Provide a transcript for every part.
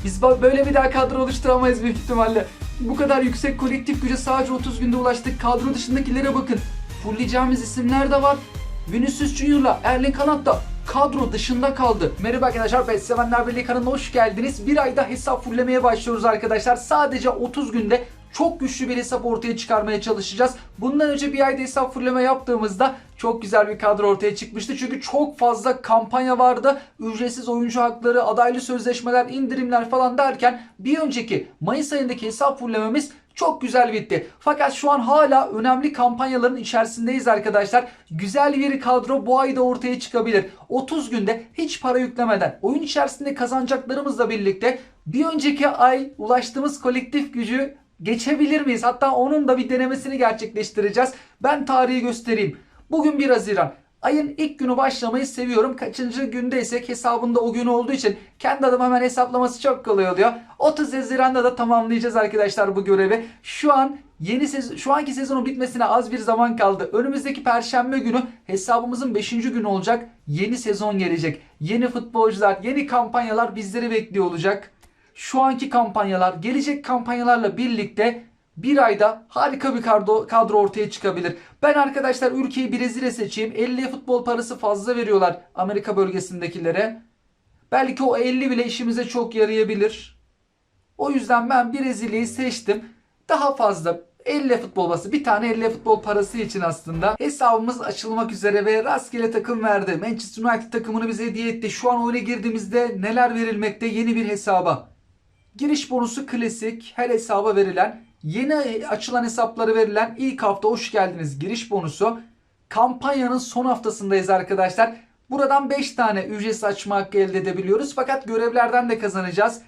Biz böyle bir daha kadro oluşturamayız büyük ihtimalle. Bu kadar yüksek kolektif güce sadece 30 günde ulaştık. Kadro dışındakilere bakın. Fulleyeceğimiz isimler de var. Vinicius Junior'la Erling Haaland da kadro dışında kaldı. Merhaba arkadaşlar, PES Sevenler Birliği kanalına hoş geldiniz. Bir ayda hesap fullemeye başlıyoruz arkadaşlar. Sadece 30 günde çok güçlü bir hesap ortaya çıkarmaya çalışacağız. Bundan önce bir ayda hesap fulleme yaptığımızda çok güzel bir kadro ortaya çıkmıştı. Çünkü çok fazla kampanya vardı. Ücretsiz oyuncu hakları, adaylı sözleşmeler, indirimler falan derken bir önceki Mayıs ayındaki hesap fullememiz çok güzel bitti. Fakat şu an hala önemli kampanyaların içerisindeyiz arkadaşlar. Güzel bir kadro bu ayda ortaya çıkabilir. 30 günde hiç para yüklemeden oyun içerisinde kazanacaklarımızla birlikte bir önceki ay ulaştığımız kolektif gücü geçebilir miyiz? Hatta onun da bir denemesini gerçekleştireceğiz. Ben tarihi göstereyim. Bugün 1 Haziran. Ayın ilk günü başlamayı seviyorum. Kaçıncı gündeysek hesabında o gün olduğu için kendi adıma hemen hesaplaması çok kolay oluyor. 30 Haziran'da da tamamlayacağız arkadaşlar bu görevi. Şu anki sezonun bitmesine az bir zaman kaldı. Önümüzdeki Perşembe günü hesabımızın 5. günü olacak. Yeni sezon gelecek. Yeni futbolcular, yeni kampanyalar bizleri bekliyor olacak. Şu anki kampanyalar, gelecek kampanyalarla birlikte bir ayda harika bir kadro ortaya çıkabilir. Ben arkadaşlar ülkeyi Brezilya seçeyim. 50 futbol parası fazla veriyorlar Amerika bölgesindekilere. Belki o 50 bile işimize çok yarayabilir. O yüzden ben Brezilya'yı seçtim. Daha fazla 50 futbol parası, bir tane 50 futbol parası için aslında hesabımız açılmak üzere ve rastgele takım verdi. Manchester United takımını bize hediye etti. Şu an oyuna girdiğimizde neler verilmekte yeni bir hesaba. Giriş bonusu klasik, her hesaba verilen, yeni açılan hesapları verilen ilk hafta hoş geldiniz giriş bonusu. Kampanyanın son haftasındayız arkadaşlar. Buradan 5 tane ücretsiz açma hakkı elde edebiliyoruz. Fakat görevlerden de kazanacağız.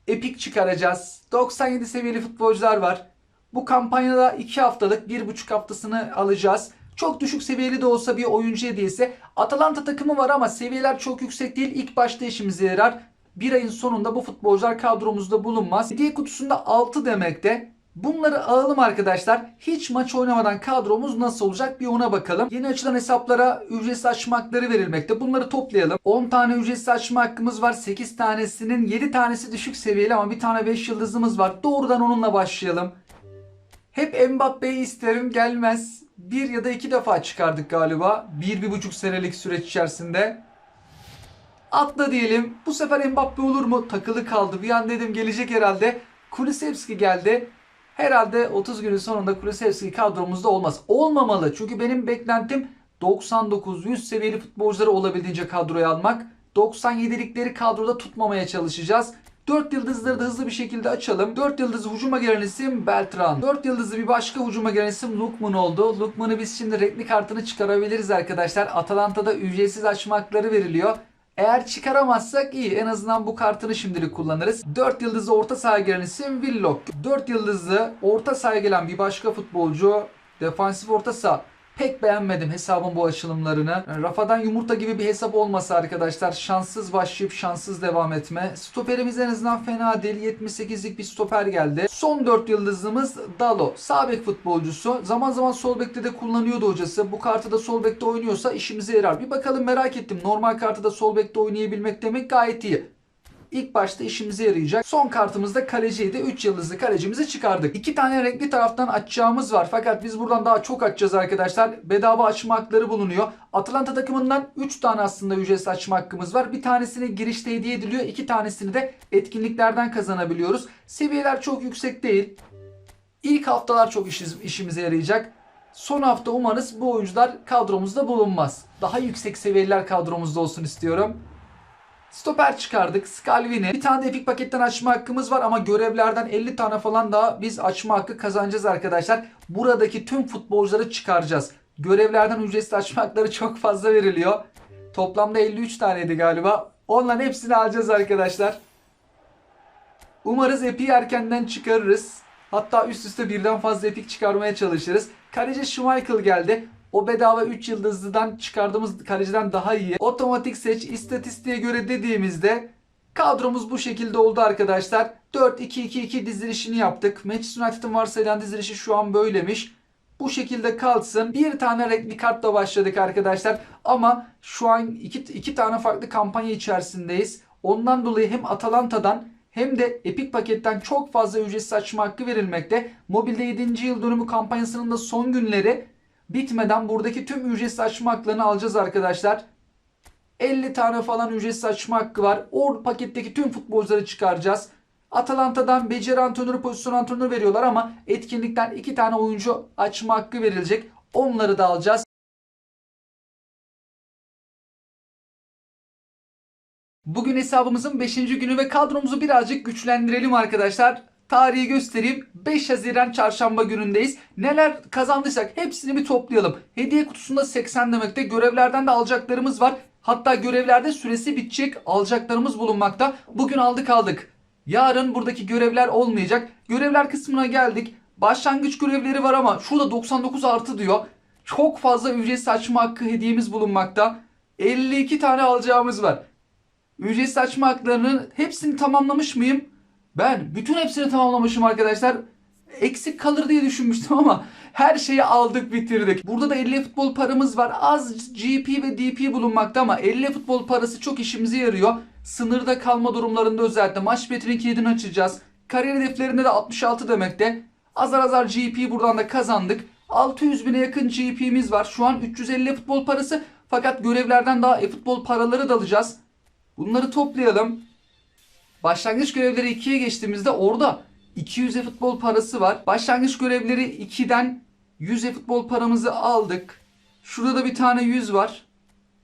Epic çıkaracağız. 97 seviyeli futbolcular var. Bu kampanyada 2 haftalık 1,5 haftasını alacağız. Çok düşük seviyeli de olsa bir oyuncu hediyesi. Atalanta takımı var ama seviyeler çok yüksek değil. İlk başta işimize yarar. Bir ayın sonunda bu futbolcular kadromuzda bulunmaz. Hediye kutusunda 6 demekte. Bunları alalım arkadaşlar. Hiç maç oynamadan kadromuz nasıl olacak bir ona bakalım. Yeni açılan hesaplara ücretsiz açma hakları verilmekte. Bunları toplayalım. 10 tane ücretsiz açma hakkımız var. 8 tanesinin 7 tanesi düşük seviyeli ama bir tane 5 yıldızımız var. Doğrudan onunla başlayalım. Hep Mbappe'yi isterim, gelmez. Bir ya da 2 defa çıkardık galiba. 1-1,5 senelik süreç içerisinde. Atla diyelim. Bu sefer Mbappe olur mu? Takılı kaldı. Bir an dedim gelecek herhalde. Kulusevski geldi. Herhalde 30 günün sonunda Kulusevski kadromuzda olmaz. Olmamalı. Çünkü benim beklentim 99-100 seviyeli futbolcuları olabildiğince kadroya almak. 97'likleri kadroda tutmamaya çalışacağız. 4 yıldızları da hızlı bir şekilde açalım. 4 yıldızlı hücuma gelen isim Beltran. 4 yıldızlı bir başka hücuma gelen isim Lookman oldu. Lookman'ı biz şimdi renkli kartını çıkarabiliriz arkadaşlar. Atalanta'da ücretsiz açma hakları veriliyor. Eğer çıkaramazsak iyi. En azından bu kartını şimdilik kullanırız. 4 yıldızlı orta sahaya gelen isim Willock. 4 yıldızlı orta sahaya gelen bir başka futbolcu. Defansif orta saha. Pek beğenmedim hesabın bu açılımlarını. Yani Rafa'dan yumurta gibi bir hesap olmasa arkadaşlar. Şanssız başlayıp şanssız devam etme. Stoperimiz en azından fena değil. 78'lik bir stoper geldi. Son 4 yıldızımız Dalo. Sağ bek futbolcusu. Zaman zaman sol bekte de kullanıyordu hocası. Bu kartı da sol bekte oynuyorsa işimize yarar. Bir bakalım, merak ettim. Normal kartı da sol bekte oynayabilmek demek gayet iyi. İlk başta işimize yarayacak. Son kartımızda kaleciydi. 3 yıldızlı kalecimizi çıkardık. 2 tane renkli taraftan açacağımız var. Fakat biz buradan daha çok açacağız arkadaşlar. Bedava açma hakları bulunuyor. Atalanta takımından 3 tane aslında ücretsiz açma hakkımız var. Bir tanesini girişte hediye ediliyor. 2 tanesini de etkinliklerden kazanabiliyoruz. Seviyeler çok yüksek değil. İlk haftalar çok işimize yarayacak. Son hafta umarız bu oyuncular kadromuzda bulunmaz. Daha yüksek seviyeler kadromuzda olsun istiyorum. Stoper çıkardık. Scalvini. Bir tane de Epic paketten açma hakkımız var ama görevlerden 50 tane falan daha biz açma hakkı kazanacağız arkadaşlar. Buradaki tüm futbolcuları çıkaracağız. Görevlerden ücretsiz açma hakları çok fazla veriliyor. Toplamda 53 taneydi galiba. Onların hepsini alacağız arkadaşlar. Umarız Epic'i erkenden çıkarırız. Hatta üst üste birden fazla Epic çıkarmaya çalışırız. Kaleci Schmeichel geldi. O bedava 3 yıldızlıdan çıkardığımız kaleciden daha iyi. Otomatik seç, istatistiğe göre dediğimizde kadromuz bu şekilde oldu arkadaşlar. 4-2-2-2 dizilişini yaptık. Manchester United'ın varsayılan dizilişi şu an böylemiş. Bu şekilde kalsın. Bir tane renkli kartla başladık arkadaşlar. Ama şu an iki tane farklı kampanya içerisindeyiz. Ondan dolayı hem Atalanta'dan hem de Epic paketten çok fazla ücretsiz açma hakkı verilmekte. Mobilde 7. yıl dönümü kampanyasının da son günleri bitmeden buradaki tüm ücretsiz açma haklarını alacağız arkadaşlar. 50 tane falan ücretsiz açma hakkı var. O paketteki tüm futbolcuları çıkaracağız. Atalanta'dan beceri antrenörü, pozisyon antrenörü veriyorlar ama etkinlikten 2 tane oyuncu açma hakkı verilecek. Onları da alacağız. Bugün hesabımızın 5. günü ve kadromuzu birazcık güçlendirelim arkadaşlar. Tarihi göstereyim. 5 Haziran çarşamba günündeyiz. Neler kazandıysak hepsini bir toplayalım. Hediye kutusunda 80 demekte. Görevlerden de alacaklarımız var. Hatta görevlerde süresi bitecek alacaklarımız bulunmakta. Bugün aldık. Yarın buradaki görevler olmayacak. Görevler kısmına geldik. Başlangıç görevleri var ama şurada 99 artı diyor. Çok fazla ücretsiz açma hakkı hediyemiz bulunmakta. 52 tane alacağımız var. Ücretsiz açma haklarının hepsini tamamlamış mıyım? Ben bütün hepsini tamamlamışım arkadaşlar. Eksik kalır diye düşünmüştüm ama her şeyi aldık bitirdik. Burada da 50 futbol paramız var. Az GP ve DP bulunmakta ama 50 futbol parası çok işimize yarıyor. Sınırda kalma durumlarında özellikle maç betinin kilidini açacağız. Kariyer hedeflerinde de 66 demekte. Azar azar GP buradan da kazandık. 600 bine yakın GP'miz var. Şu an 350 futbol parası fakat görevlerden daha futbol paraları da alacağız. Bunları toplayalım. Başlangıç görevleri 2'ye geçtiğimizde orada 200 futbol parası var. Başlangıç görevleri 2'den 100 futbol paramızı aldık. Şurada da bir tane 100 var.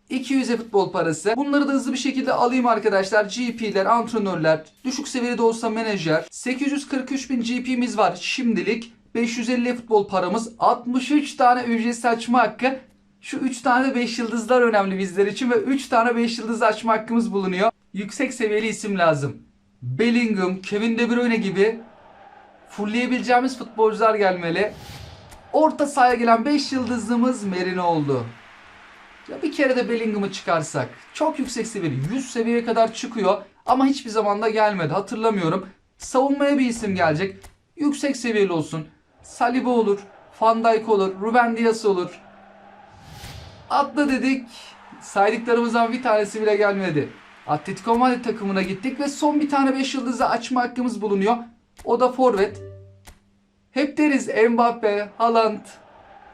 200 futbol parası. Bunları da hızlı bir şekilde alayım arkadaşlar. GP'ler, antrenörler, düşük seviyede olsa menajer. 843 bin GP'miz var şimdilik. 550 futbol paramız. 63 tane ücretsiz açma hakkı. Şu 3 tane de 5 yıldızlar önemli bizler için ve 3 tane 5 yıldız açma hakkımız bulunuyor. Yüksek seviyeli isim lazım. Bellingham, Kevin De Bruyne gibi fullleyebileceğimiz futbolcular gelmeli. Orta sahaya gelen 5 yıldızlımız Merino oldu. Ya bir kere de Bellingham'ı çıkarsak. Çok yüksek seviyeli. 100 seviyeye kadar çıkıyor ama hiçbir zaman da gelmedi. Hatırlamıyorum. Savunmaya bir isim gelecek. Yüksek seviyeli olsun. Saliba olur. Van Dijk olur. Ruben Dias olur. Atla dedik. Saydıklarımızdan bir tanesi bile gelmedi. Atletico Madrid takımına gittik ve son bir tane 5 yıldızı açma hakkımız bulunuyor. O da forvet. Hep deriz Mbappe, Haaland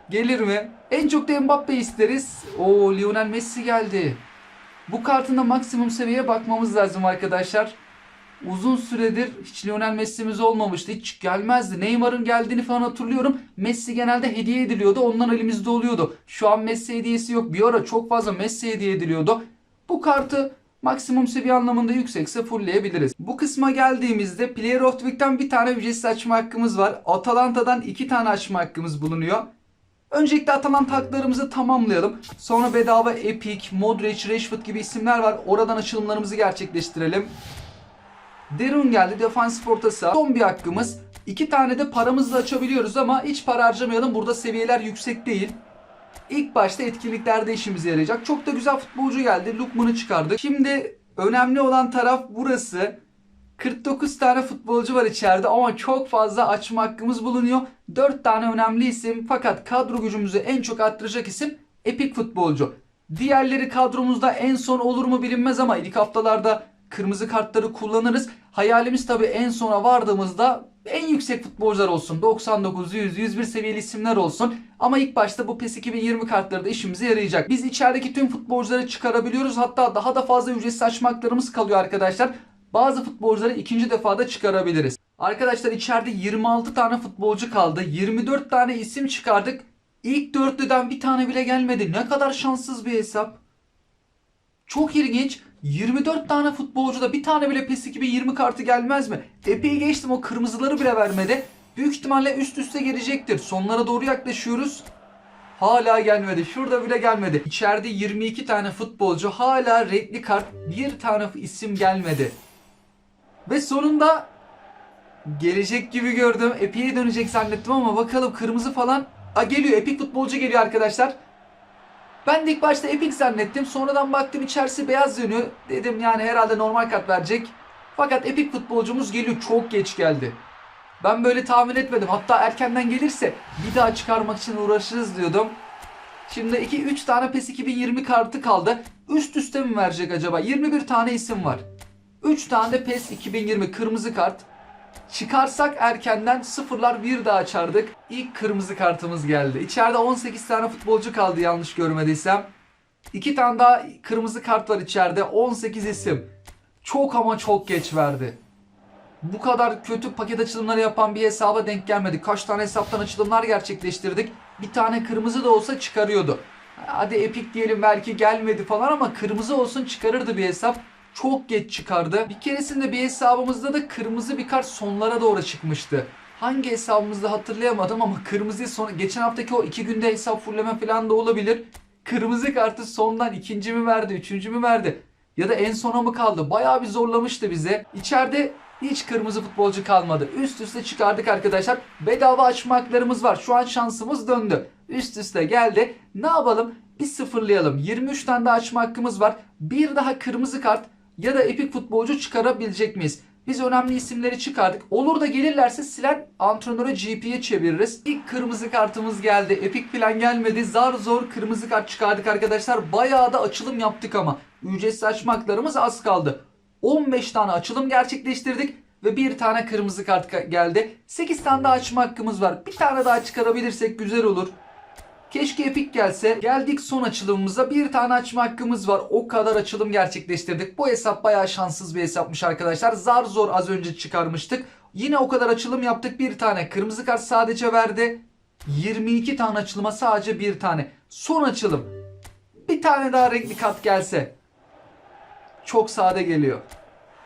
gelir mi? En çok da Mbappe isteriz. Oo, Lionel Messi geldi. Bu kartın da maksimum seviyeye bakmamız lazım arkadaşlar. Uzun süredir hiç Lionel Messi'miz olmamıştı. Hiç gelmezdi. Neymar'ın geldiğini falan hatırlıyorum. Messi genelde hediye ediliyordu. Ondan elimizde oluyordu. Şu an Messi hediyesi yok. Bir ara çok fazla Messi hediye ediliyordu. Bu kartı maksimum seviye anlamında yüksekse fullleyebiliriz. Bu kısma geldiğimizde Player of the Week'ten bir tane ücretsiz açma hakkımız var. Atalanta'dan 2 tane açma hakkımız bulunuyor. Öncelikle Atalanta haklarımızı tamamlayalım. Sonra bedava Epic, Modric, Rashford gibi isimler var. Oradan açılımlarımızı gerçekleştirelim. Derun geldi. Defansif orta saha. Son bir hakkımız. 2 tane de paramızla açabiliyoruz ama hiç para harcamayalım. Burada seviyeler yüksek değil. İlk başta etkinliklerde işimize yarayacak. Çok da güzel futbolcu geldi. Lukman'ı çıkardık. Şimdi önemli olan taraf burası. 49 tane futbolcu var içeride ama çok fazla açma hakkımız bulunuyor. 4 tane önemli isim fakat kadro gücümüzü en çok arttıracak isim Epic futbolcu. Diğerleri kadromuzda en son olur mu bilinmez ama ilk haftalarda kırmızı kartları kullanırız. Hayalimiz tabii en sona vardığımızda en yüksek futbolcular olsun. 99, 100, 101 seviyeli isimler olsun. Ama ilk başta bu PES 2020 kartları da işimize yarayacak. Biz içerideki tüm futbolcuları çıkarabiliyoruz. Hatta daha da fazla ücretsiz açma haklarımız kalıyor arkadaşlar. Bazı futbolcuları ikinci defada çıkarabiliriz. Arkadaşlar içeride 26 tane futbolcu kaldı. 24 tane isim çıkardık. İlk dörtlüden bir tane bile gelmedi. Ne kadar şanssız bir hesap. Çok ilginç. 24 tane futbolcuda bir tane bile PES 2020 kartı gelmez mi? Epey geçtim, o kırmızıları bile vermedi. Büyük ihtimalle üst üste gelecektir. Sonlara doğru yaklaşıyoruz. Hala gelmedi. Şurada bile gelmedi. İçeride 22 tane futbolcu, hala renkli kart, bir tane isim gelmedi. Ve sonunda gelecek gibi gördüm. Epey'e dönecek zannettim ama bakalım kırmızı falan. Geliyor. Epic futbolcu geliyor arkadaşlar. Ben de ilk başta Epic zannettim. Sonradan baktım içerisi beyaz dönüyor. Dedim yani herhalde normal kart verecek. Fakat Epic futbolcumuz geliyor. Çok geç geldi. Ben böyle tahmin etmedim. Hatta erkenden gelirse bir daha çıkarmak için uğraşırız diyordum. Şimdi 2-3 tane PES 2020 kartı kaldı. Üst üste mi verecek acaba? 21 tane isim var. 3 tane de PES 2020 kırmızı kart. Çıkarsak erkenden sıfırlar bir daha açardık. İlk kırmızı kartımız geldi. İçeride 18 tane futbolcu kaldı yanlış görmediysem. 2 tane daha kırmızı kart var içeride. 18 isim. Çok ama çok geç verdi. Bu kadar kötü paket açılımları yapan bir hesaba denk gelmedik. Kaç tane hesaptan açılımlar gerçekleştirdik. Bir tane kırmızı da olsa çıkarıyordu. Hadi Epic diyelim belki gelmedi falan ama kırmızı olsun çıkarırdı bir hesap. Çok geç çıkardı. Bir keresinde bir hesabımızda da kırmızı bir kart sonlara doğru çıkmıştı. Hangi hesabımızda hatırlayamadım ama kırmızı son geçen haftaki o 2 günde hesap fulleme falan da olabilir. Kırmızı kartı sondan ikinci mi verdi, üçüncü mü verdi? Ya da en sona mı kaldı? Bayağı bir zorlamıştı bize. İçeride hiç kırmızı futbolcu kalmadı. Üst üste çıkardık arkadaşlar. Bedava açma haklarımız var. Şu an şansımız döndü. Üst üste geldi. Ne yapalım? Bir sıfırlayalım. 23 tane daha açma hakkımız var. Bir daha kırmızı kart ya da epik futbolcu çıkarabilecek miyiz? Biz önemli isimleri çıkardık. Olur da gelirlerse silen antrenöre GP'ye çeviririz. İlk kırmızı kartımız geldi. Epik falan gelmedi. Zar zor kırmızı kart çıkardık arkadaşlar. Bayağı da açılım yaptık ama. Ücretsiz açma haklarımız az kaldı. 15 tane açılım gerçekleştirdik ve bir tane kırmızı kart geldi. 8 tane daha açma hakkımız var. Bir tane daha çıkarabilirsek güzel olur. Keşke epik gelse. Geldik son açılımımıza. Bir tane açma hakkımız var. O kadar açılım gerçekleştirdik. Bu hesap bayağı şanssız bir hesapmış arkadaşlar. Zar zor az önce çıkarmıştık. Yine o kadar açılım yaptık. Bir tane kırmızı kart sadece verdi. 22 tane açılıma sadece bir tane. Son açılım. Bir tane daha renkli kart gelse. Çok sade geliyor.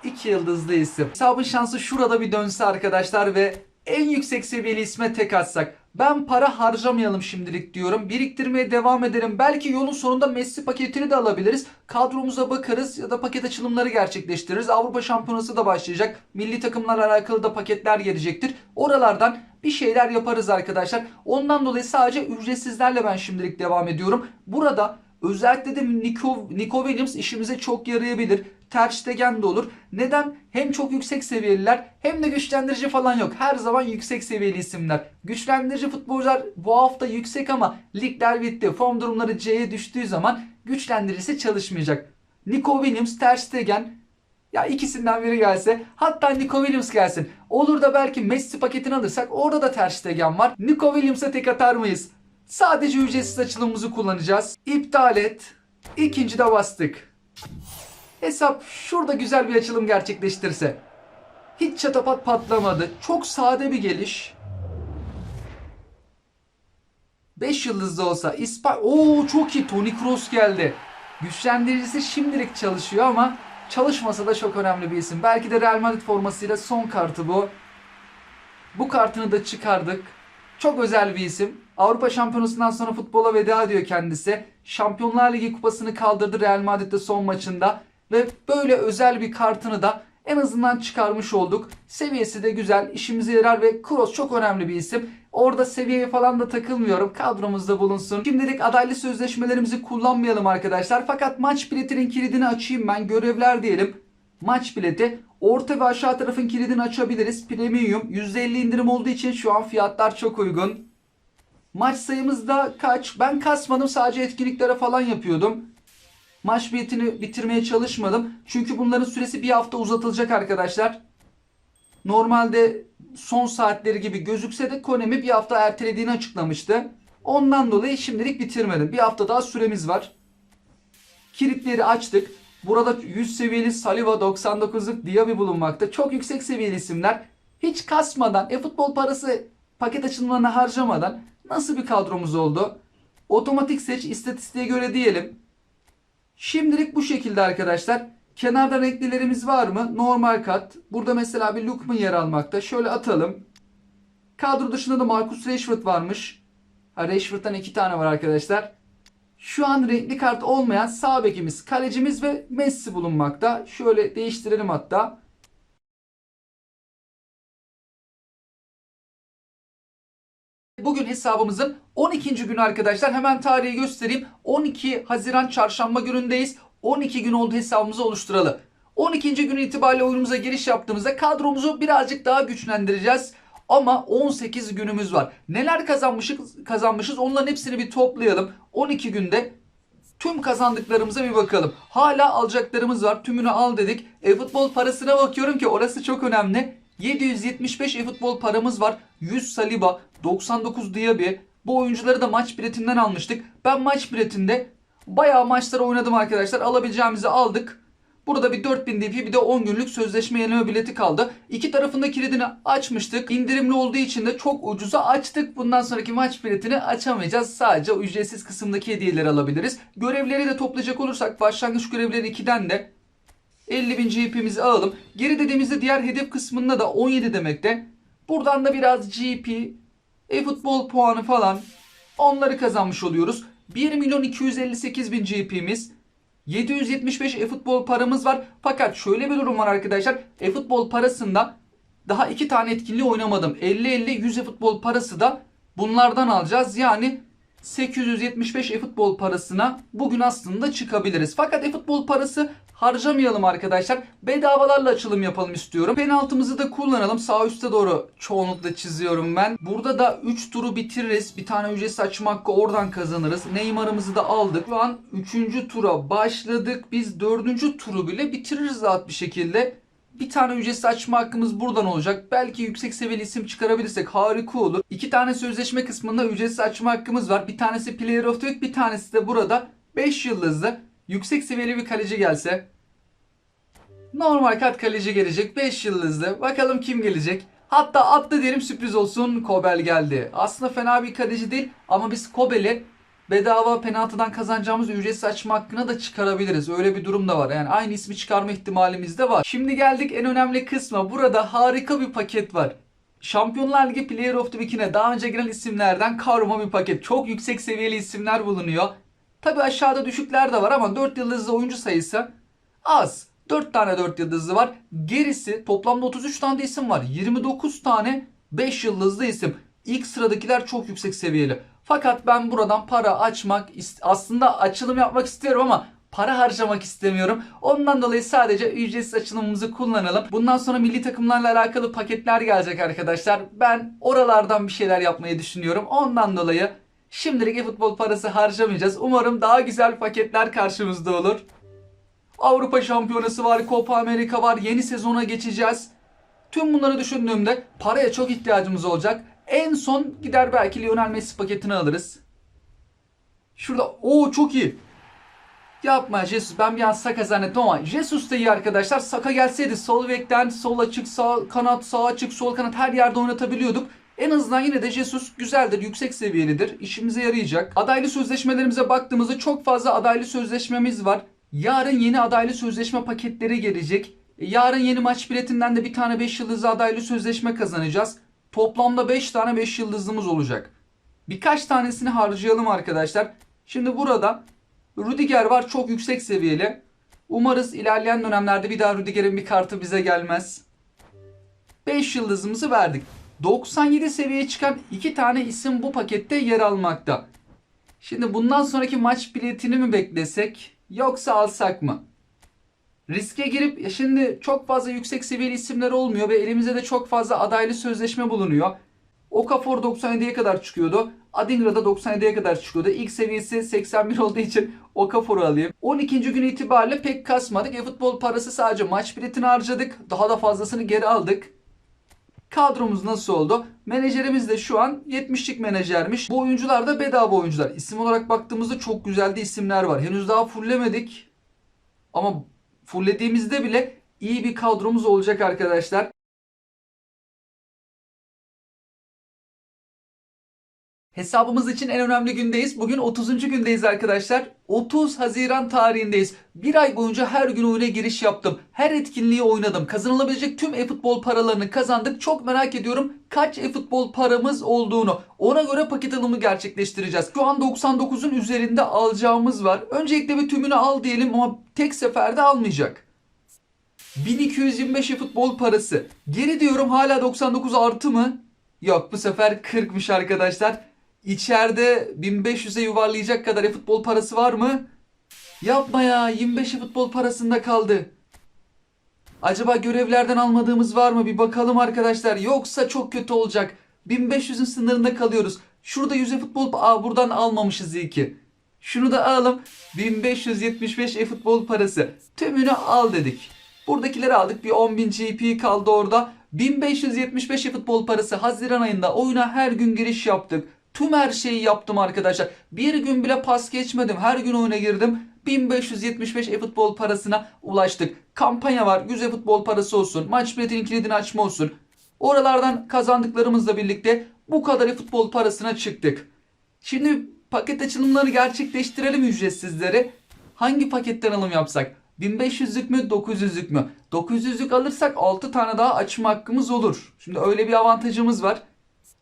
2 yıldızlı isim. Hesabın şansı şurada bir dönse arkadaşlar ve en yüksek seviyeli isme tek atsak. Ben para harcamayalım şimdilik diyorum. Biriktirmeye devam edelim. Belki yolun sonunda Messi paketini de alabiliriz. Kadromuza bakarız ya da paket açılımları gerçekleştiririz. Avrupa Şampiyonası da başlayacak. Milli takımlarla alakalı da paketler gelecektir. Oralardan bir şeyler yaparız arkadaşlar. Ondan dolayı sadece ücretsizlerle ben şimdilik devam ediyorum. Burada özellikle de Nico Williams işimize çok yarayabilir. Ter Stegen de olur. Neden? Hem çok yüksek seviyeliler hem de güçlendirici falan yok. Her zaman yüksek seviyeli isimler. Güçlendirici futbolcular bu hafta yüksek ama ligler bitti. Form durumları C'ye düştüğü zaman güçlendiricisi çalışmayacak. Nico Williams, Ter Stegen, ya ikisinden biri gelse, hatta Nico Williams gelsin. Olur da belki Messi paketini alırsak orada da Ter Stegen var. Nico Williams'a tek atar mıyız? Sadece ücretsiz açılımımızı kullanacağız. İptal et. İkinci de bastık. Hesap şurada güzel bir açılım gerçekleştirse. Hiç çatapat patlamadı. Çok sade bir geliş. 5 yıldızlı olsa Oo çok iyi. Toni Kroos geldi. Güçlendiricisi şimdilik çalışıyor ama çalışmasa da çok önemli bir isim. Belki de Real Madrid formasıyla son kartı bu. Bu kartını da çıkardık. Çok özel bir isim. Avrupa Şampiyonası'ndan sonra futbola veda ediyor kendisi. Şampiyonlar Ligi kupasını kaldırdı Real Madrid'de son maçında. Ve böyle özel bir kartını da en azından çıkarmış olduk. Seviyesi de güzel, işimize yarar ve Kroos çok önemli bir isim. Orada seviyeye falan da takılmıyorum. Kadromuzda bulunsun. Şimdilik adaylı sözleşmelerimizi kullanmayalım arkadaşlar. Fakat maç biletinin kilidini açayım ben. Görevler diyelim. Maç bileti. Orta ve aşağı tarafın kilidini açabiliriz. Premium %50 indirim olduğu için şu an fiyatlar çok uygun. Maç sayımız da kaç? Ben kasmadım, sadece etkinliklere falan yapıyordum. Maç biletini bitirmeye çalışmadım. Çünkü bunların süresi bir hafta uzatılacak arkadaşlar. Normalde son saatleri gibi gözükse de Konami bir hafta ertelediğini açıklamıştı. Ondan dolayı şimdilik bitirmedim. Bir hafta daha süremiz var. Kilitleri açtık. Burada 100 seviyeli Saliba, 99'luk Diaby bulunmakta. Çok yüksek seviyeli isimler. Hiç kasmadan, futbol parası paket açılımlarına harcamadan nasıl bir kadromuz oldu? Otomatik seç, istatistiğe göre diyelim. Şimdilik bu şekilde arkadaşlar. Kenarda renklilerimiz var mı? Normal kat. Burada mesela bir Lookman yer almakta. Şöyle atalım. Kadro dışında da Marcus Rashford varmış. Rashford'dan 2 tane var arkadaşlar. Şu an renkli kart olmayan sağ bekimiz, kalecimiz ve Messi bulunmakta. Şöyle değiştirelim hatta. Bugün hesabımızın 12. günü arkadaşlar. Hemen tarihi göstereyim. 12 Haziran Çarşamba günündeyiz. 12 gün oldu hesabımızı oluşturalı. 12. gün itibariyle oyunumuza giriş yaptığımızda kadromuzu birazcık daha güçlendireceğiz. Ama 18 günümüz var. Neler kazanmışız onların hepsini bir toplayalım. 12 günde Tüm kazandıklarımıza bir bakalım. Hala alacaklarımız var. Tümünü al dedik. E-futbol parasına bakıyorum ki orası çok önemli. 775 e-futbol paramız var. 100 Saliba, 99 Diaby. Bu oyuncuları da maç biletinden almıştık. Ben maç biletinde bayağı maçlara oynadım arkadaşlar. Alabileceğimizi aldık. Burada bir 4000 DP bir de 10 günlük sözleşme yenileme bileti kaldı. İki tarafında kilidini açmıştık. İndirimli olduğu için de çok ucuza açtık. Bundan sonraki maç biletini açamayacağız. Sadece o ücretsiz kısımdaki hediyeleri alabiliriz. Görevleri de toplayacak olursak başlangıç görevleri 2'den de 50.000 GP'mizi alalım. Geri dediğimizde diğer hedef kısmında da 17 demekte. Buradan da biraz GP, e-futbol puanı falan onları kazanmış oluyoruz. 1.258.000 GP'miz. 775 e-futbol paramız var. Fakat şöyle bir durum var arkadaşlar. E-futbol parasında daha 2 tane etkinliği oynamadım. 50-50-100 e-futbol parası da bunlardan alacağız. Yani 875 e-futbol parasına bugün aslında çıkabiliriz. Fakat e-futbol parası harcamayalım arkadaşlar. Bedavalarla açılım yapalım istiyorum. Penaltımızı da kullanalım. Sağ üstte doğru çoğunlukla çiziyorum ben. Burada da 3 turu bitiririz. Bir tane ücretsiz açma hakkı oradan kazanırız. Neymar'ımızı da aldık. Şu an 3. tura başladık. Biz 4. turu bile bitiririz rahat bir şekilde. Bir tane ücretsiz açma hakkımız buradan olacak. Belki yüksek seviyeli isim çıkarabilirsek harika olur. 2 tane sözleşme kısmında ücretsiz açma hakkımız var. Bir tanesi Player of the Week, bir tanesi de burada 5 yıldızlı yüksek seviyeli bir kaleci gelse. Normal kat kaleci gelecek 5 yıldızlı. Bakalım kim gelecek. Hatta attı diyelim sürpriz olsun, Kobel geldi. Aslında fena bir kaleci değil ama biz Kobel'i bedava penaltıdan kazanacağımız ücretsiz açma hakkına da çıkarabiliriz. Öyle bir durum da var. Yani aynı ismi çıkarma ihtimalimiz de var. Şimdi geldik en önemli kısma. Burada harika bir paket var. Şampiyonlar Ligi Player of the Week'ine daha önce giren isimlerden karma bir paket. Çok yüksek seviyeli isimler bulunuyor. Tabi aşağıda düşükler de var ama 4 yıldızlı oyuncu sayısı az. 4 tane 4 yıldızlı var. Gerisi toplamda 33 tane de isim var. 29 tane 5 yıldızlı isim. İlk sıradakiler çok yüksek seviyeli. Fakat ben buradan para açmak, aslında açılım yapmak istiyorum ama para harcamak istemiyorum. Ondan dolayı sadece ücretsiz açılımımızı kullanalım. Bundan sonra milli takımlarla alakalı paketler gelecek arkadaşlar. Ben oralardan bir şeyler yapmayı düşünüyorum. Ondan dolayı şimdilik e-futbol parası harcamayacağız. Umarım daha güzel paketler karşımızda olur. Avrupa Şampiyonası var, Copa Amerika var, yeni sezona geçeceğiz. Tüm bunları düşündüğümde paraya çok ihtiyacımız olacak. En son gider belki Lionel Messi paketini alırız. Şurada çok iyi. Yapma Jesus, ben bir an Saka zannettim ama Jesus da iyi arkadaşlar. Saka gelseydi sol bekten sol açık sağ kanat sağ açık sol kanat her yerde oynatabiliyorduk. En azından yine de Jesus güzeldir, yüksek seviyelidir. İşimize yarayacak. Adaylı sözleşmelerimize baktığımızda çok fazla adaylı sözleşmemiz var. Yarın yeni adaylı sözleşme paketleri gelecek. Yarın yeni maç biletinden de bir tane 5 yıldızlı adaylı sözleşme kazanacağız. Toplamda 5 tane 5 yıldızlımız olacak. Birkaç tanesini harcayalım arkadaşlar. Şimdi burada Rüdiger var, çok yüksek seviyeli. Umarız ilerleyen dönemlerde bir daha Rüdiger'in bir kartı bize gelmez. 5 yıldızımızı verdik. 97 seviyeye çıkan 2 tane isim bu pakette yer almakta. Şimdi bundan sonraki maç biletini mi beklesek yoksa alsak mı? Riske girip şimdi çok fazla yüksek seviyeli isimler olmuyor ve elimizde de çok fazla adaylı sözleşme bulunuyor. Okafor 97'ye kadar çıkıyordu. Adingra da 97'ye kadar çıkıyordu. İlk seviyesi 81 olduğu için Okafor'u alayım. 12. gün itibariyle pek kasmadık. E-futbol parası sadece maç biletini harcadık. Daha da fazlasını geri aldık. Kadromuz nasıl oldu? Menajerimiz de şu an 70'lik menajermiş. Bu oyuncular da bedava oyuncular. İsim olarak baktığımızda çok güzel de isimler var. Henüz daha fulllemedik. Ama fulllediğimizde bile iyi bir kadromuz olacak arkadaşlar. Hesabımız için en önemli gündeyiz. Bugün 30. gündeyiz arkadaşlar. 30 Haziran tarihindeyiz. Bir ay boyunca her gün oyuna giriş yaptım. Her etkinliği oynadım. Kazanılabilecek tüm e-futbol paralarını kazandık. Çok merak ediyorum kaç e-futbol paramız olduğunu. Ona göre paket alımı gerçekleştireceğiz. Şu an 99'un üzerinde alacağımız var. Öncelikle bir tümünü al diyelim ama tek seferde almayacak. 1225 e-futbol parası. Geri diyorum, hala 99 artı mı? Yok, bu sefer 40'mış arkadaşlar. İçeride 1500'e yuvarlayacak kadar e-futbol parası var mı? Yapma ya, 25 e-futbol parasında kaldı. Acaba görevlerden almadığımız var mı? Bir bakalım arkadaşlar. Yoksa çok kötü olacak. 1500'ün sınırında kalıyoruz. Şurada 100 e-futbol... buradan almamışız iyi ki. Şunu da alalım. 1575 e-futbol parası. Tümünü al dedik. Buradakileri aldık. Bir 10.000 GP kaldı orada. 1575 e-futbol parası. Haziran ayında oyuna her gün giriş yaptık. Tüm her şeyi yaptım arkadaşlar. Bir gün bile pas geçmedim. Her gün oyuna girdim. 1575 e-futbol parasına ulaştık. Kampanya var. 100 e-futbol parası olsun. Maç biletinin kilidini açma olsun. Oralardan kazandıklarımızla birlikte bu kadar e-futbol parasına çıktık. Şimdi paket açılımları gerçekleştirelim ücretsizleri. Hangi paketten alım yapsak? 1500'lük mü 900'lük mü? 900'lük alırsak 6 tane daha açma hakkımız olur. Şimdi öyle bir avantajımız var.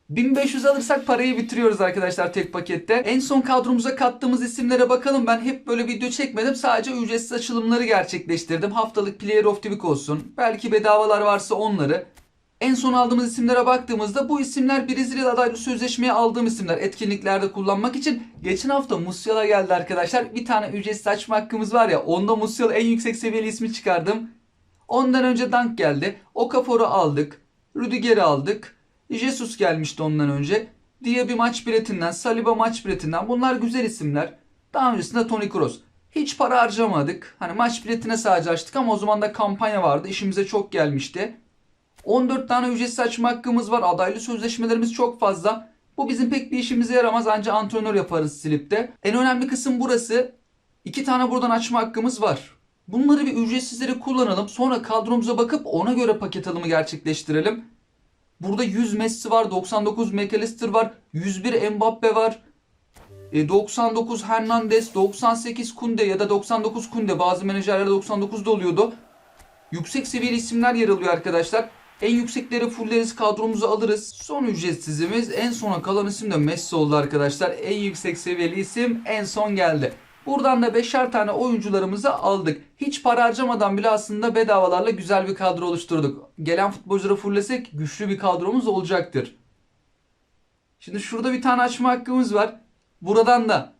1500 alırsak parayı bitiriyoruz arkadaşlar tek pakette. En son kadromuza kattığımız isimlere bakalım. Ben hep böyle video çekmedim. Sadece ücretsiz açılımları gerçekleştirdim. Haftalık Player of the Week olsun. Belki bedavalar varsa onları. En son aldığımız isimlere baktığımızda bu isimler Brezilya adaylı sözleşmeye aldığım isimler. Etkinliklerde kullanmak için. Geçen hafta Musiala geldi arkadaşlar. Bir tane ücretsiz açma hakkımız var ya. Onda Musiala en yüksek seviyeli ismi çıkardım. Ondan önce Dank geldi. Okafor'u aldık. Rüdiger'i aldık. Jesus gelmişti ondan önce. Diaby maç biletinden, Saliba maç biletinden. Bunlar güzel isimler. Daha öncesinde Toni Kroos. Hiç para harcamadık. Hani maç biletine sadece açtık ama o zaman da kampanya vardı. İşimize çok gelmişti. 14 tane ücretsiz açma hakkımız var. Adaylı sözleşmelerimiz çok fazla. Bu bizim pek bir işimize yaramaz. Ancak antrenör yaparız Slip'te. En önemli kısım burası. 2 tane buradan açma hakkımız var. Bunları bir ücretsizleri kullanalım. Sonra kadromuza bakıp ona göre paket alımı gerçekleştirelim. Burada 100 Messi var, 99 McAllister var, 101 Mbappe var, 99 Hernandez, 98 Kunde ya da 99 Kunde. Bazı menajerlerde 99 da oluyordu. Yüksek seviyeli isimler yer alıyor arkadaşlar. En yüksekleri fulleriz, kadromuzu alırız. Son ücretsizimiz, en sona kalan isim de Messi oldu arkadaşlar. En yüksek seviyeli isim en son geldi. Buradan da 5'er tane oyuncularımızı aldık. Hiç para harcamadan bile aslında bedavalarla güzel bir kadro oluşturduk. Gelen futbolcuları fullesek güçlü bir kadromuz olacaktır. Şimdi şurada bir tane açma hakkımız var. Buradan da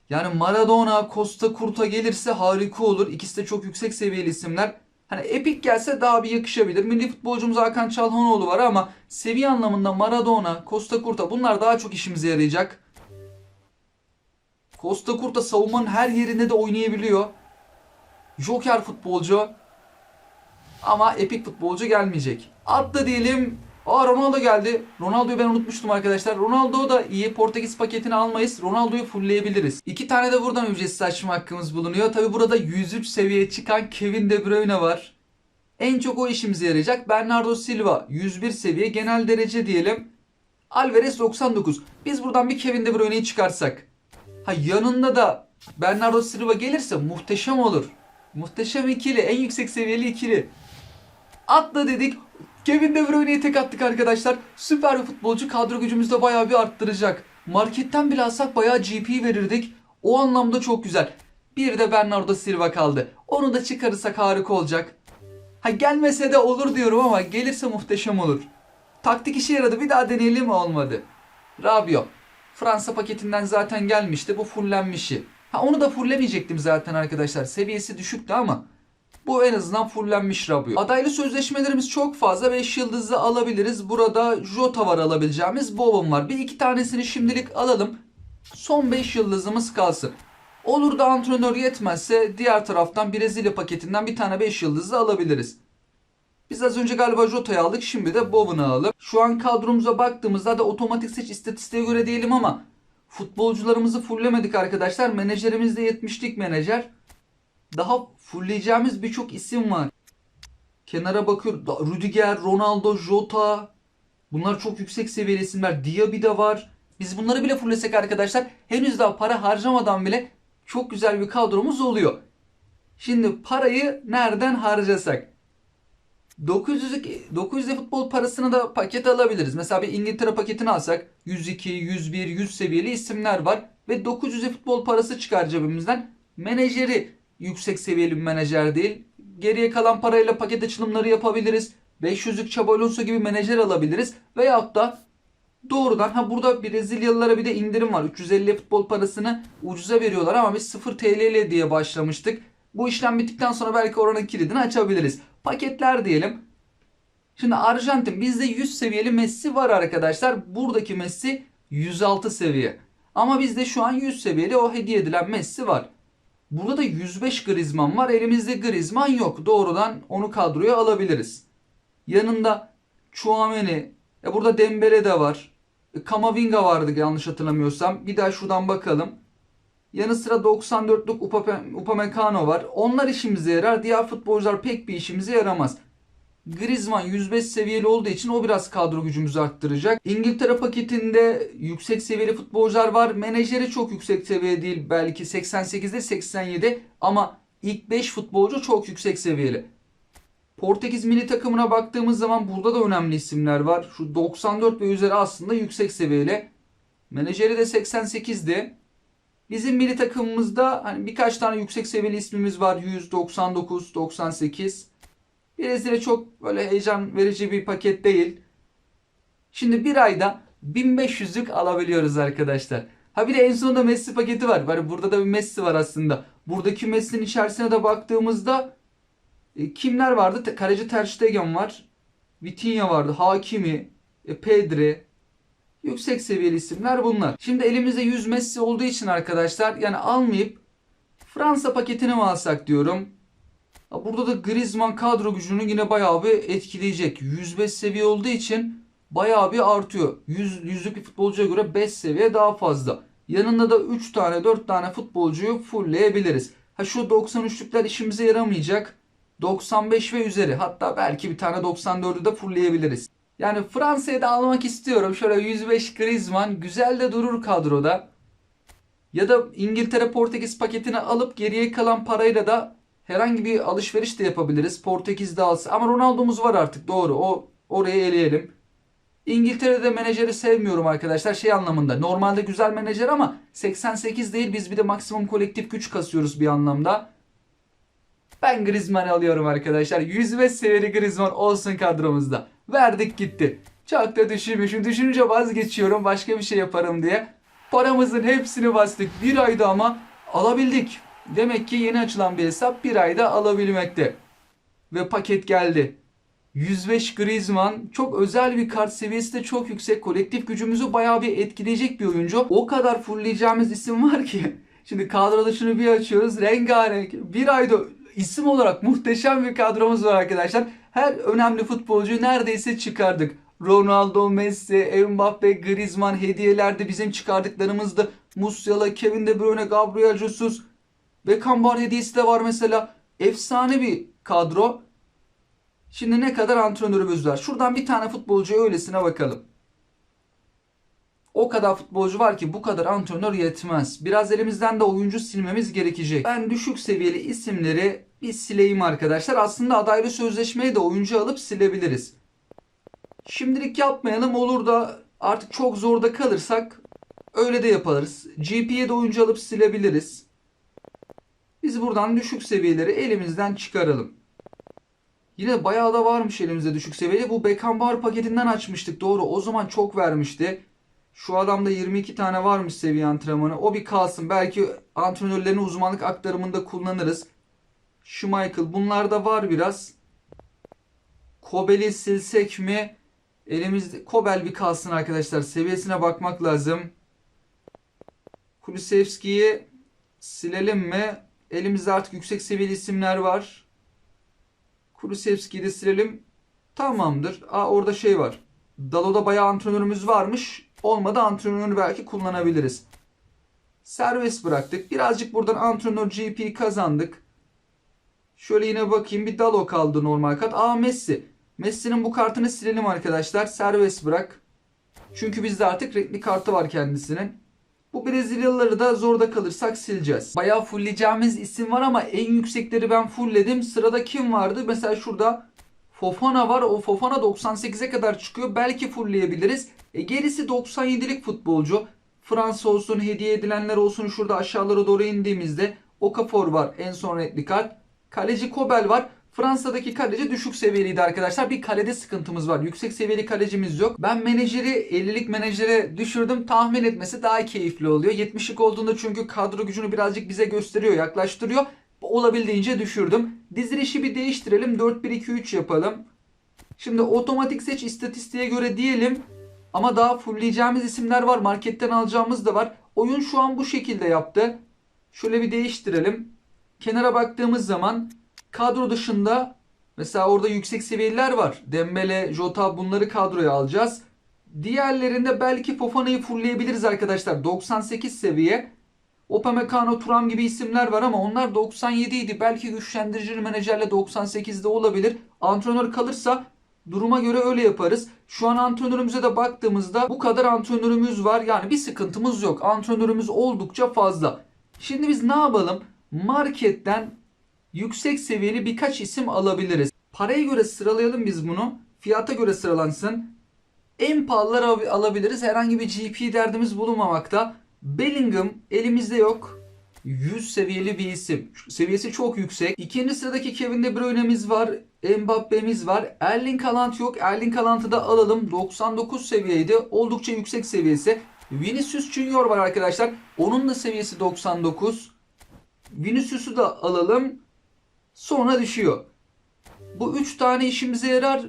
yani Maradona, Costa Curta gelirse harika olur. İkisi de çok yüksek seviyeli isimler. Hani Epic gelse daha bir yakışabilir. Milli futbolcumuz Hakan Çalhanoğlu var ama seviye anlamında Maradona, Costa Curta bunlar daha çok işimize yarayacak. Costa Curta savunmanın her yerinde de oynayabiliyor. Joker futbolcu. Ama epik futbolcu gelmeyecek. Atla diyelim. Ronaldo geldi. Ronaldo'yu ben unutmuştum arkadaşlar. Ronaldo da iyi. Portekiz paketini almayız. Ronaldo'yu fullleyebiliriz. 2 tane de buradan ücretsiz açma hakkımız bulunuyor. Tabi burada 103 seviyeye çıkan Kevin De Bruyne var. En çok o işimize yarayacak. Bernardo Silva 101 seviye. Genel derece diyelim. Alvarez 99. Biz buradan bir Kevin De Bruyne'yi çıkarsak. Yanında da Bernardo Silva gelirse muhteşem olur. Muhteşem ikili. En yüksek seviyeli ikili. Atla dedik. Kevin De Bruyne'yi tek attık arkadaşlar. Süper bir futbolcu, kadro gücümüzü de bayağı bir arttıracak. Marketten bile alsak bayağı GP verirdik. O anlamda çok güzel. Bir de Bernardo Silva kaldı. Onu da çıkarırsak harika olacak. Gelmese de olur diyorum ama gelirse muhteşem olur. Taktik işe yaradı. Bir daha deneyelim mi? Olmadı. Rabiot. Fransa paketinden zaten gelmişti. Bu fullenmişi. Onu da fullemeyecektim zaten arkadaşlar. Seviyesi düşüktü ama bu en azından fullenmiş Rabiot. Adaylı sözleşmelerimiz çok fazla. 5 yıldızlı alabiliriz. Burada Jota var alabileceğimiz. Bowen var. Bir iki tanesini şimdilik alalım. Son 5 yıldızımız kalsın. Olur da antrenör yetmezse diğer taraftan Brezilya paketinden bir tane 5 yıldızlı alabiliriz. Biz az önce galiba Jota'yı aldık. Şimdi de Bowen'ı alalım. Şu an kadromuza baktığımızda da otomatik seç istatistiğe göre diyelim ama futbolcularımızı fulllemedik arkadaşlar. Menajerimiz de 70'lik menajer. Daha fullleyeceğimiz birçok isim var. Kenara bakıyorum. Rüdiger, Ronaldo, Jota. Bunlar çok yüksek seviyeli isimler. Diaby de var. Biz bunları bile fulllesek arkadaşlar henüz daha para harcamadan bile çok güzel bir kadromuz oluyor. Şimdi parayı nereden harcasak? 900 futbol parasını da paket alabiliriz. Mesela bir İngiltere paketini alsak 102, 101, 100 seviyeli isimler var. Ve 900 futbol parası çıkar cebimizden. Menajeri yüksek seviyeli bir menajer değil. Geriye kalan parayla paket açılımları yapabiliriz. 500'lük Xabi Alonso gibi menajer alabiliriz. Veyahut da doğrudan burada Brezilyalılara bir de indirim var. 350 futbol parasını ucuza veriyorlar ama biz 0 TL diye başlamıştık. Bu işlem bittikten sonra belki oranın kilidini açabiliriz. Paketler diyelim. Şimdi Arjantin bizde 100 seviyeli Messi var arkadaşlar. Buradaki Messi 106 seviye. Ama bizde şu an 100 seviyeli o hediye edilen Messi var. Burada da 105 Griezmann var. Elimizde Griezmann yok. Doğrudan onu kadroya alabiliriz. Yanında Tchouaméni. Burada Dembele de var. Camavinga vardı yanlış hatırlamıyorsam. Bir daha şuradan bakalım. Yanı sıra 94'lük Upamecano var. Onlar işimize yarar. Diğer futbolcular pek bir işimize yaramaz. Griezmann 105 seviyeli olduğu için o biraz kadro gücümüzü arttıracak. İngiltere paketinde yüksek seviyeli futbolcular var. Menajeri çok yüksek seviye değil. Belki 88'de 87 ama ilk 5 futbolcu çok yüksek seviyeli. Portekiz milli takımına baktığımız zaman burada da önemli isimler var. Şu 94 ve üzeri aslında yüksek seviyeli. Menajeri de 88'di. Bizim milli takımımızda hani birkaç tane yüksek seviyeli ismimiz var. 100, 99, 98. Brezilya çok böyle heyecan verici bir paket değil. Şimdi bir ayda 1500'lük alabiliyoruz arkadaşlar. Ha bir de en sonunda Messi paketi var. Hani burada da bir Messi var aslında. Buradaki Messi'nin içerisine de baktığımızda kimler vardı? Kaleci Ter Stegen var. Vitinha vardı. Hakimi, Pedri. Yüksek seviyeli isimler bunlar. Şimdi elimizde 100 Messi olduğu için arkadaşlar yani almayıp Fransa paketini mi alsak diyorum. Burada da Griezmann kadro gücünü yine bayağı bir etkileyecek. 105 seviye olduğu için bayağı bir artıyor. 100'lük bir futbolcuya göre 5 seviye daha fazla. Yanında da 3 tane 4 tane futbolcuyu fullleyebiliriz. Şu 93'lükler işimize yaramayacak. 95 ve üzeri, hatta belki bir tane 94'ü de fullleyebiliriz. Yani Fransa'ya da almak istiyorum. Şöyle 105 Griezmann güzel de durur kadroda. Ya da İngiltere Portekiz paketini alıp geriye kalan parayla da herhangi bir alışveriş de yapabiliriz. Portekiz'de alsa. Ama Ronaldo'muz var artık, doğru. Orayı eleyelim. İngiltere'de menajeri sevmiyorum arkadaşlar. Şey anlamında. Normalde güzel menajer ama 88 değil. Biz bir de maksimum kolektif güç kasıyoruz bir anlamda. Ben Griezmann'ı alıyorum arkadaşlar. 105 seviyeli Griezmann olsun kadromuzda. Verdik gitti. Çok da düşünmüşüm. Düşününce vazgeçiyorum. Başka bir şey yaparım diye. Paramızın hepsini bastık. Bir ayda ama alabildik. Demek ki yeni açılan bir hesap bir ayda alabilmekte. Ve paket geldi. 105 Griezmann çok özel bir kart, seviyesi de çok yüksek. Kolektif gücümüzü bayağı bir etkileyecek bir oyuncu. O kadar fullleyeceğimiz isim var ki. Şimdi kadro dışını bir açıyoruz. Rengarenk. Bir ayda isim olarak muhteşem bir kadromuz var arkadaşlar. Her önemli futbolcuyu neredeyse çıkardık. Ronaldo, Messi, Mbappe, Griezmann, hediyelerde bizim çıkardıklarımızdı. Musiala, Kevin De Bruyne, Gabriel Jesus, Beckenbauer hediyesi de var mesela. Efsane bir kadro. Şimdi ne kadar antrenörümüz var? Şuradan bir tane futbolcuya öylesine bakalım. O kadar futbolcu var ki bu kadar antrenör yetmez. Biraz elimizden de oyuncu silmemiz gerekecek. Ben düşük seviyeli isimleri bir sileyim arkadaşlar. Aslında adaylı sözleşmeye de oyuncu alıp silebiliriz. Şimdilik yapmayalım, olur da artık çok zorda kalırsak öyle de yaparız. GP'ye de oyuncu alıp silebiliriz. Biz buradan düşük seviyeleri elimizden çıkaralım. Yine bayağı da varmış elimizde düşük seviyeli. Bu Beckenbauer paketinden açmıştık, doğru. O zaman çok vermişti. Şu adamda 22 tane varmış seviye antrenmanı. O bir kalsın. Belki antrenörlerin uzmanlık aktarımında kullanırız. Schmeichel, bunlar da var biraz. Kobel'i silsek mi? Elimizde Kobel bir kalsın arkadaşlar. Seviyesine bakmak lazım. Kulusevski'yi silelim mi? Elimizde artık yüksek seviyeli isimler var. Kulusevski'yi de silelim. Tamamdır. Orada şey var. Dalo'da bayağı antrenörümüz varmış. Olmadı, antrenörü belki kullanabiliriz. Serbest bıraktık. Birazcık buradan antrenör GP kazandık. Şöyle yine bakayım. Bir Dalo kaldı normal kart. Messi. Messi'nin bu kartını silelim arkadaşlar. Serbest bırak. Çünkü bizde artık renkli kartı var kendisinin. Bu Brezilyalıları da zorda kalırsak sileceğiz. Bayağı fullleyeceğimiz isim var ama en yüksekleri ben fullledim. Sırada kim vardı? Mesela şurada Fofana var. O Fofana 98'e kadar çıkıyor. Belki fullleyebiliriz. Gerisi 97'lik futbolcu. Fransa olsun, hediye edilenler olsun. Şurada aşağılara doğru indiğimizde Okafor var. En son renkli kart. Kaleci Kobel var. Fransa'daki kaleci düşük seviyeliydi arkadaşlar. Bir kalede sıkıntımız var. Yüksek seviyeli kalecimiz yok. Ben menajeri 50'lik menajere düşürdüm. Tahmin etmesi daha keyifli oluyor. 70'lik olduğunda çünkü kadro gücünü birazcık bize gösteriyor, yaklaştırıyor. Olabildiğince düşürdüm. Dizilişi bir değiştirelim. 4-1-2-3 yapalım. Şimdi otomatik seç istatistiğe göre diyelim. Ama daha fullleyeceğimiz isimler var. Marketten alacağımız da var. Oyun şu an bu şekilde yaptı. Şöyle bir değiştirelim. Kenara baktığımız zaman kadro dışında mesela orada yüksek seviyeliler var. Dembele, Jota, bunları kadroya alacağız. Diğerlerinde belki Fofana'yı fullleyebiliriz arkadaşlar. 98 seviye. Upamecano, Thuram gibi isimler var ama onlar 97 idi. Belki güçlendirici menajerle 98'de olabilir. Antrenör kalırsa duruma göre öyle yaparız. Şu an antrenörümüze de baktığımızda bu kadar antrenörümüz var. Yani bir sıkıntımız yok. Antrenörümüz oldukça fazla. Şimdi biz ne yapalım? Marketten yüksek seviyeli birkaç isim alabiliriz. Paraya göre sıralayalım biz bunu. Fiyata göre sıralansın. En pahalıları alabiliriz. Herhangi bir GP derdimiz bulunmamakta. Bellingham elimizde yok. 100 seviyeli bir isim. Seviyesi çok yüksek. İkinci sıradaki Kevin De Bruyne'miz var. Mbappe'miz var. Erling Haaland yok. Erling Haaland'ı da alalım. 99 seviyeydi. Oldukça yüksek seviyesi. Vinicius Junior var arkadaşlar. Onun da seviyesi 99. Vinicius'u da alalım. Sonra düşüyor. Bu 3 tane işimize yarar.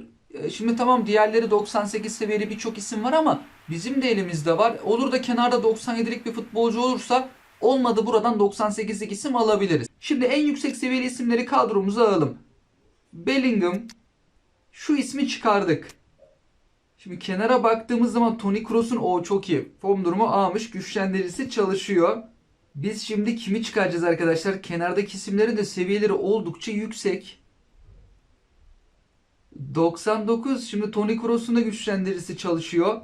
Şimdi tamam, diğerleri 98 seviyeli birçok isim var ama bizim de elimizde var. Olur da kenarda 97'lik bir futbolcu olursa, olmadı buradan 98'lik isim alabiliriz. Şimdi en yüksek seviyeli isimleri kadromuza alalım. Bellingham, şu ismi çıkardık. Şimdi kenara baktığımız zaman Toni Kroos'un o çok iyi. Form durumu A'mış, güçlendiricisi çalışıyor. Biz şimdi kimi çıkaracağız arkadaşlar? Kenardaki isimlerin de seviyeleri oldukça yüksek. 99. Şimdi Toni Kroos'un da güçlendiricisi çalışıyor.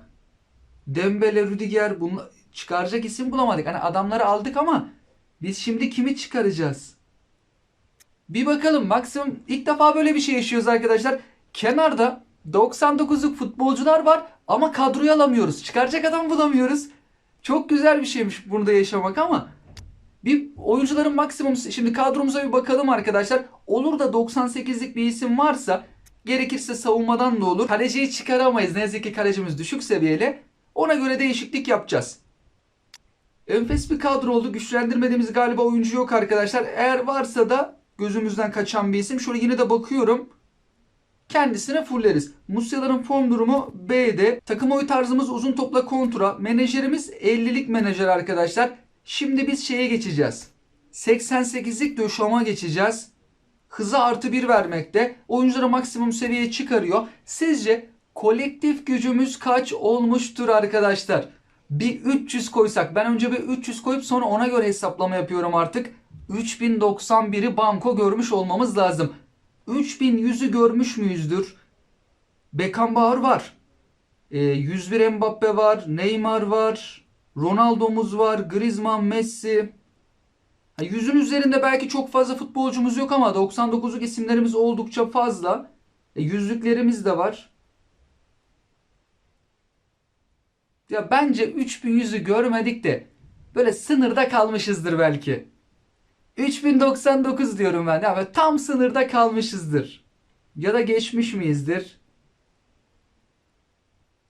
Dembele, Rüdiger, bunu çıkaracak isim bulamadık. Hani adamları aldık ama biz şimdi kimi çıkaracağız? Bir bakalım. Maksimum ilk defa böyle bir şey yaşıyoruz arkadaşlar. Kenarda 99'luk futbolcular var ama kadroyu alamıyoruz. Çıkaracak adam bulamıyoruz. Çok güzel bir şeymiş burada yaşamak ama bir oyuncuların maksimum, şimdi kadromuza bir bakalım arkadaşlar. Olur da 98'lik bir isim varsa, gerekirse savunmadan da olur. Kaleciyi çıkaramayız. Ne yazık ki kalecimiz düşük seviyeli. Ona göre değişiklik yapacağız. Enfes bir kadro oldu. Güçlendirmediğimiz galiba oyuncu yok arkadaşlar. Eğer varsa da gözümüzden kaçan bir isim. Şöyle yine de bakıyorum. Kendisine fulleriz. Musiala'nın form durumu B'de. Takım oyu tarzımız uzun topla kontra. Menajerimiz 50'lik menajer arkadaşlar. Şimdi biz şeye geçeceğiz. 88'lik döşama geçeceğiz. Hıza +1 vermekte. Oyuncuları maksimum seviyeye çıkarıyor. Sizce kolektif gücümüz kaç olmuştur arkadaşlar? Bir 300 koysak. Ben önce bir 300 koyup sonra ona göre hesaplama yapıyorum artık. 3091'i banko görmüş olmamız lazım. 3100'ü görmüş müyüzdür? Beckenbauer var. 101 Mbappe var. Neymar var. Ronaldo'muz var. Griezmann, Messi. 100'ün üzerinde belki çok fazla futbolcumuz yok ama 99'luk isimlerimiz oldukça fazla. Yüzlüklerimiz de var. Ya bence 3100'ü görmedik de böyle sınırda kalmışızdır belki. 3099 diyorum ben. Ya tam sınırda kalmışızdır. Ya da geçmiş miyizdir?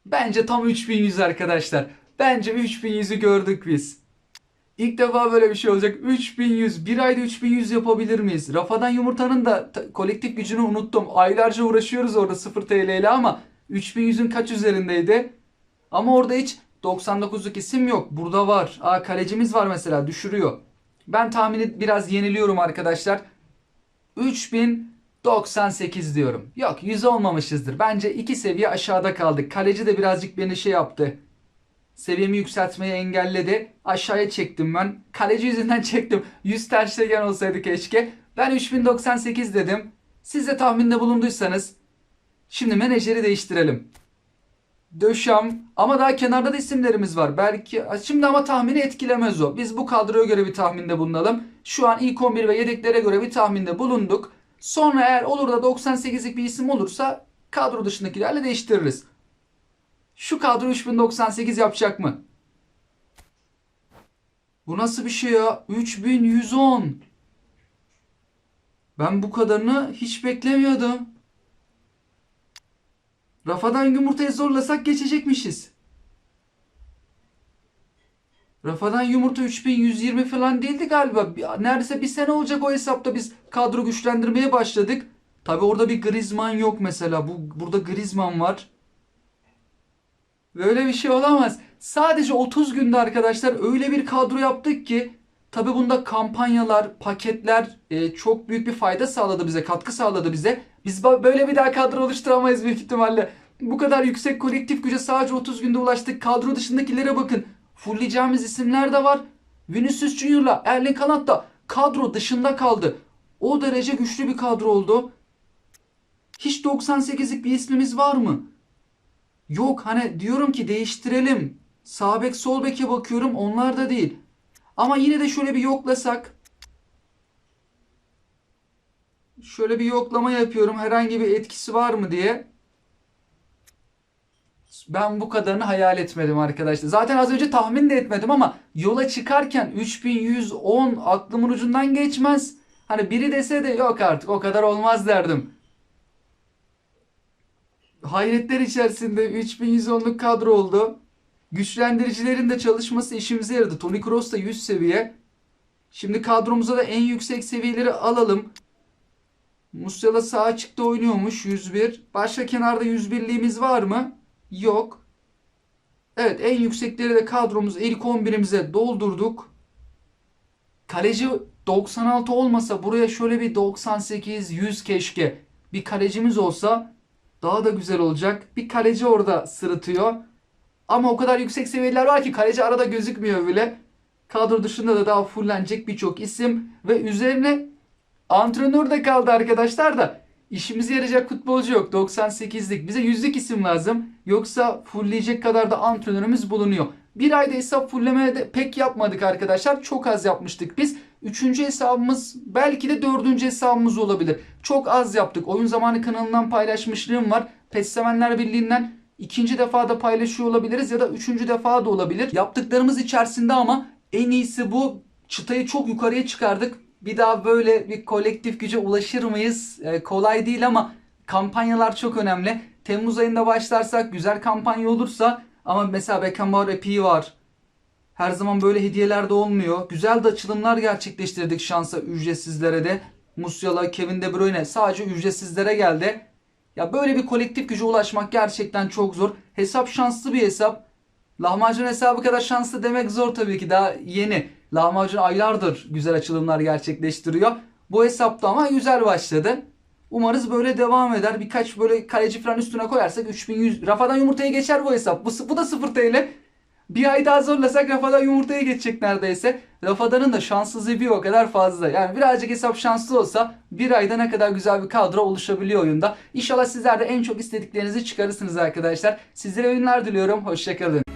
Bence tam 3100 arkadaşlar. Bence 3100'ü gördük biz. İlk defa böyle bir şey olacak. 3100. Bir ayda 3100 yapabilir miyiz? Rafadan Yumurta'nın da kolektif gücünü unuttum. Aylarca uğraşıyoruz orada 0 TL ile ama 3100'ün kaç üzerindeydi? Ama orada hiç 99'luk isim yok. Burada var. Kalecimiz var mesela, düşürüyor. Ben tahmini biraz yeniliyorum arkadaşlar. 3098 diyorum. Yok, 100 olmamışızdır. Bence 2 seviye aşağıda kaldık. Kaleci de birazcık beni şey yaptı. Seviyemi yükseltmeyi engelledi. Aşağıya çektim ben. Kaleci yüzünden çektim. 100 Ter Stegen olsaydı keşke. Ben 3098 dedim. Siz de tahminde bulunduysanız. Şimdi menajeri değiştirelim. Döşam. Ama daha kenarda da isimlerimiz var. Belki şimdi ama tahmini etkilemez o. Biz bu kadroya göre bir tahminde bulunalım. Şu an ilk 11 ve yedeklere göre bir tahminde bulunduk. Sonra eğer olur da 98'lik bir isim olursa kadro dışındakilerle değiştiririz. Şu kadro 3098 yapacak mı? Bu nasıl bir şey ya? 3110. Ben bu kadarını hiç beklemiyordum. Rafadan Yumurta'yı zorlasak geçecekmişiz. Rafadan Yumurta 3120 falan değildi galiba. Neredeyse bir sene olacak o hesapta biz kadro güçlendirmeye başladık. Tabi orada bir Griezmann yok mesela. Burada Griezmann var. Böyle bir şey olamaz. Sadece 30 günde arkadaşlar öyle bir kadro yaptık ki tabi bunda kampanyalar, paketler çok büyük bir fayda sağladı bize, katkı sağladı bize. Biz böyle bir daha kadro oluşturamayız büyük ihtimalle. Bu kadar yüksek kolektif güce sadece 30 günde ulaştık. Kadro dışındakilere bakın. Fullleyeceğimiz isimler de var. Vinicius Junior'la Erling Haaland da kadro dışında kaldı. O derece güçlü bir kadro oldu. Hiç 98'lik bir ismimiz var mı? Yok, hani diyorum ki değiştirelim. Sağ bek sol beke bakıyorum, onlar da değil. Ama yine de şöyle bir yoklasak. Şöyle bir yoklama yapıyorum, herhangi bir etkisi var mı diye. Ben bu kadarını hayal etmedim arkadaşlar. Zaten az önce tahmin de etmedim ama yola çıkarken 3110 aklımın ucundan geçmez. Hani biri dese de yok artık o kadar olmaz derdim. Hayretler içerisinde 3110'luk kadro oldu. Güçlendiricilerin de çalışması işimize yaradı. Toni Kroos da 100 seviye. Şimdi kadromuza da en yüksek seviyeleri alalım. Musiala sağ açıkta oynuyormuş 101. Başka kenarda 101'liğimiz var mı? Yok. Evet, en yüksekleri de kadromuzu ilk 11'imize doldurduk. Kaleci 96 olmasa buraya şöyle bir 98, 100 keşke. Bir kalecimiz olsa daha da güzel olacak. Bir kaleci orada sırıtıyor. Ama o kadar yüksek seviyeler var ki kaleci arada gözükmüyor bile. Kadro dışında da daha fullenecek birçok isim ve üzerine antrenör de kaldı arkadaşlar da işimize yarayacak futbolcu yok. 98'lik bize 100'lik isim lazım. Yoksa fullleyecek kadar da antrenörümüz bulunuyor. Bir ayda hesap fullemeye de pek yapmadık arkadaşlar. Çok az yapmıştık biz. Üçüncü hesabımız belki de dördüncü hesabımız olabilir. Çok az yaptık. Oyun Zamanı kanalından paylaşmışlığım var. PES Sevenler Birliği'nden ikinci defa da paylaşıyor olabiliriz ya da üçüncü defa da olabilir. Yaptıklarımız içerisinde ama en iyisi bu. Çıtayı çok yukarıya çıkardık. Bir daha böyle bir kolektif güce ulaşır mıyız? Kolay değil ama kampanyalar çok önemli. Temmuz ayında başlarsak güzel kampanya olursa ama mesela Beckenbauer Epi'yi var. Her zaman böyle hediyeler de olmuyor. Güzel de açılımlar gerçekleştirdik şansa ücretsizlere de. Musiala, Kevin De Bruyne sadece ücretsizlere geldi. Ya böyle bir kolektif güce ulaşmak gerçekten çok zor. Hesap şanslı bir hesap. Lahmacun hesabı kadar şanslı demek zor tabii ki, daha yeni. Lahmacun aylardır güzel açılımlar gerçekleştiriyor. Bu hesapta ama güzel başladı. Umarız böyle devam eder. Birkaç böyle kaleci falan üstüne koyarsak 3100 rafadan yumurtaya geçer bu hesap. Bu da 0 TL. Bir ay daha zorlasak rafadan yumurtaya geçecek neredeyse. Rafadanın da şanssızlığı bir o kadar fazla. Yani birazcık hesap şanslı olsa bir ayda ne kadar güzel bir kadro oluşabiliyor oyunda. İnşallah sizler de en çok istediklerinizi çıkarırsınız arkadaşlar. Sizlere oyunlar diliyorum. Hoşçakalın.